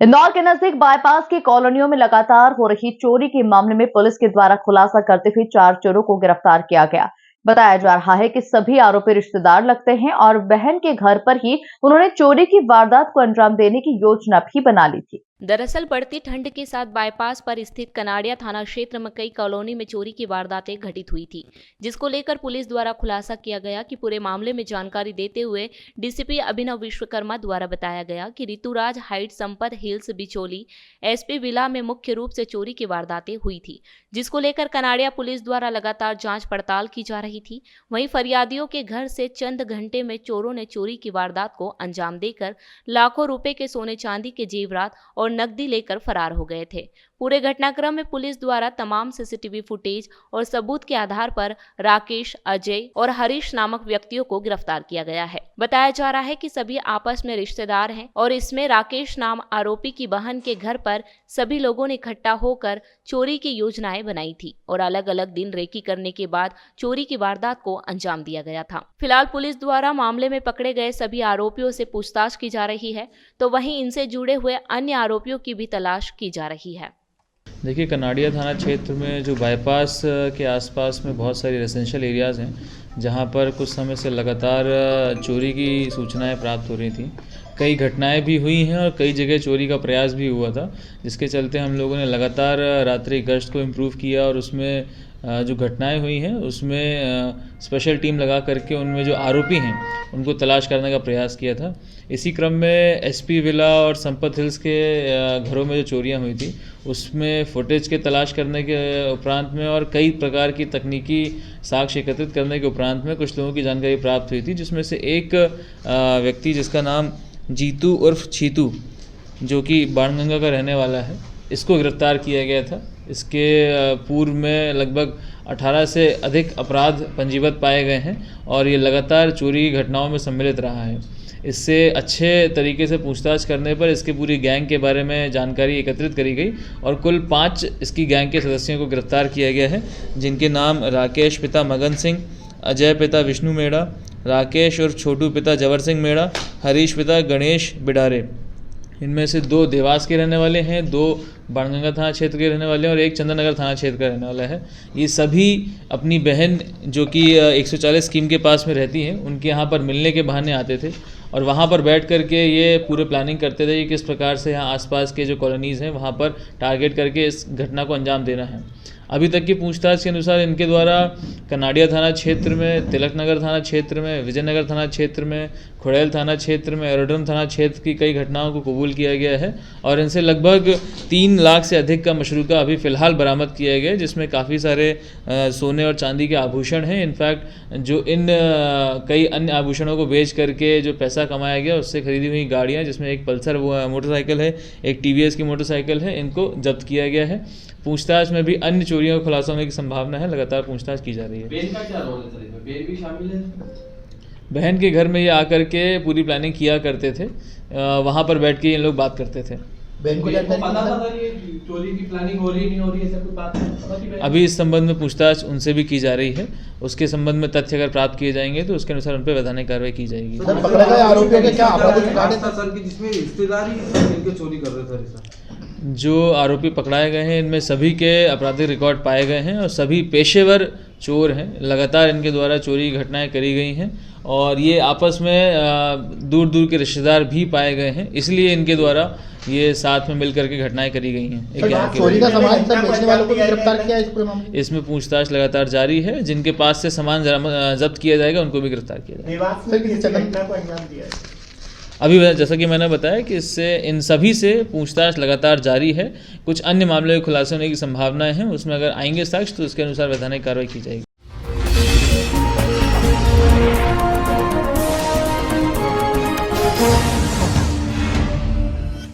इंदौर के नजदीक बाईपास की कॉलोनियों में लगातार हो रही चोरी के मामले में पुलिस के द्वारा खुलासा करते हुए 4 चोरों को गिरफ्तार किया गया। बताया जा रहा है कि सभी आरोपी रिश्तेदार लगते हैं और बहन के घर पर ही उन्होंने चोरी की वारदात को अंजाम देने की योजना भी बना ली थी। दरअसल बढ़ती ठंड के साथ बाईपास पर स्थित कनाड़िया थाना क्षेत्र में कई कॉलोनी में चोरी की वारदातें घटित हुई थी, जिसको लेकर पुलिस द्वारा खुलासा किया गया कि पूरे मामले में जानकारी देते हुए डीसीपी अभिनव विश्वकर्मा द्वारा बताया गया कि Rituraj height Sampat hills बिचौली SP villa में मुख्य रूप से चोरी की वारदातें हुई थी, जिसको लेकर कनाड़िया पुलिस द्वारा लगातार जाँच पड़ताल की जा रही थी। वहीं फरियादियों के घर से चंद घंटे में चोरों ने चोरी की वारदात को अंजाम देकर लाखों रुपए के सोने चांदी के जेवरात और नकदी लेकर फरार हो गए थे। पूरे घटनाक्रम में पुलिस द्वारा तमाम सीसीटीवी फुटेज और सबूत के आधार पर राकेश, अजय और हरीश नामक व्यक्तियों को गिरफ्तार किया गया है। बताया जा रहा है कि सभी आपस में रिश्तेदार हैं और इसमें राकेश नाम आरोपी की बहन के घर पर सभी लोगों ने इकट्ठा होकर चोरी की योजनाएं बनाई थी और अलग अलग दिन रेकी करने के बाद चोरी की वारदात को अंजाम दिया गया था। फिलहाल पुलिस द्वारा मामले में पकड़े गए सभी आरोपियों से पूछताछ की जा रही है, तो वहीं इनसे जुड़े हुए अन्य आरोपियों की भी तलाश की जा रही है। देखिए, कनाड़िया थाना क्षेत्र में जो बाईपास के आसपास में बहुत सारी रेजिडेंशियल एरियाज़ हैं, जहां पर कुछ समय से लगातार चोरी की सूचनाएं प्राप्त हो रही थी। कई घटनाएं भी हुई हैं और कई जगह चोरी का प्रयास भी हुआ था, जिसके चलते हम लोगों ने लगातार रात्रि गश्त को इम्प्रूव किया और उसमें जो घटनाएं हुई हैं उसमें स्पेशल टीम लगा करके उनमें जो आरोपी हैं उनको तलाश करने का प्रयास किया था। इसी क्रम में एसपी विला और संपत हिल्स के घरों में जो चोरियां हुई थी उसमें फुटेज के तलाश करने के उपरांत में और कई प्रकार की तकनीकी साक्ष्य एकत्रित करने के उपरांत में कुछ लोगों की जानकारी प्राप्त हुई थी, जिसमें से एक व्यक्ति जिसका नाम जीतू उर्फ छीतू, जो कि बाणगंगा का रहने वाला है, इसको गिरफ्तार किया गया था। इसके पूर्व में लगभग 18 से अधिक अपराध पंजीबद्ध पाए गए हैं और ये लगातार चोरी की घटनाओं में सम्मिलित रहा है। इससे अच्छे तरीके से पूछताछ करने पर इसके पूरी गैंग के बारे में जानकारी एकत्रित करी गई और कुल 5 इसकी गैंग के सदस्यों को गिरफ्तार किया गया है, जिनके नाम राकेश पिता मगन सिंह, अजय पिता विष्णु मेड़ा, राकेश और छोटू पिता जवर सिंह मेड़ा, हरीश पिता गणेश बिडारे। इनमें से 2 देवास के रहने वाले हैं, 2 बाणगंगा थाना क्षेत्र के रहने वाले हैं और 1 चंद्रनगर थाना क्षेत्र का रहने वाला है। ये सभी अपनी बहन जो कि 140 स्कीम के पास में रहती हैं, उनके यहाँ पर मिलने के बहाने आते थे और वहाँ पर बैठ करके ये पूरे प्लानिंग करते थे कि किस प्रकार से यहाँ आसपास के जो कॉलोनीज़ हैं वहाँ पर टारगेट करके इस घटना को अंजाम देना है। अभी तक की पूछताछ के अनुसार इनके द्वारा कनाड़िया थाना क्षेत्र में, तिलकनगर थाना क्षेत्र में, विजयनगर थाना क्षेत्र में, खुड़ैल थाना क्षेत्र में, एरोड्रम थाना क्षेत्र की कई घटनाओं को कबूल किया गया है और इनसे लगभग 3 लाख से अधिक का मशरूका अभी फ़िलहाल बरामद किया गया है, जिसमें काफ़ी सारे सोने और चांदी के आभूषण हैं। इनफैक्ट जो इन कई अन्य आभूषणों को बेच करके जो पैसा कमाया गया उससे खरीदी हुई गाड़ियाँ, जिसमें एक पल्सर मोटरसाइकिल है, एक TVS की मोटरसाइकिल है, इनको जब्त किया गया है। पूछताछ में भी अन्य चोरियों का खुलासा होने की संभावना है, लगातार पूछताछ की जा रही है। बहन का क्या रोल है सर? बहन भी शामिल है? बहन के घर में ये आकर के पूरी प्लानिंग किया करते थे, वहाँ पर बैठ के ये लोग बात करते थे। बहन को पता था सर ये चोरी की प्लानिंग हो रही नहीं हो रही है, सब कुछ बात है? अभी इस संबंध में पूछताछ उनसे भी की जा रही है। उसके संबंध में तथ्य अगर प्राप्त किए जाएंगे तो उसके अनुसार उन पर वैधानिक कार्रवाई की जाएगी। सर पकड़े गए आरोपियों के क्या आपराधिक रिकॉर्ड था सर कि जिसमें रिश्तेदार ही मिलकर चोरी कर रहे थे सर? जो आरोपी पकड़ाए गए हैं इनमें सभी के आपराधिक रिकॉर्ड पाए गए हैं और सभी पेशेवर चोर हैं। लगातार इनके द्वारा चोरी की घटनाएं करी गई हैं और ये आपस में दूर दूर के रिश्तेदार भी पाए गए हैं, इसलिए इनके द्वारा ये साथ में मिलकर के घटनाएं करी गई हैं। चोरी का सामान सर बेचने वालों को भी गिरफ्तार किया है इस पूरे मामले में? इसमें पूछताछ लगातार जारी है। जिनके पास से सामान जब्त किया जाएगा उनको भी गिरफ्तार किया जाएगा। अभी जैसा कि मैंने बताया कि इससे इन सभी से पूछताछ लगातार जारी है। कुछ अन्य मामले के खुलासे होने की संभावनाएं हैं, उसमें अगर आएंगे साक्ष्य तो उसके अनुसार वैधानिक कार्रवाई की जाएगी।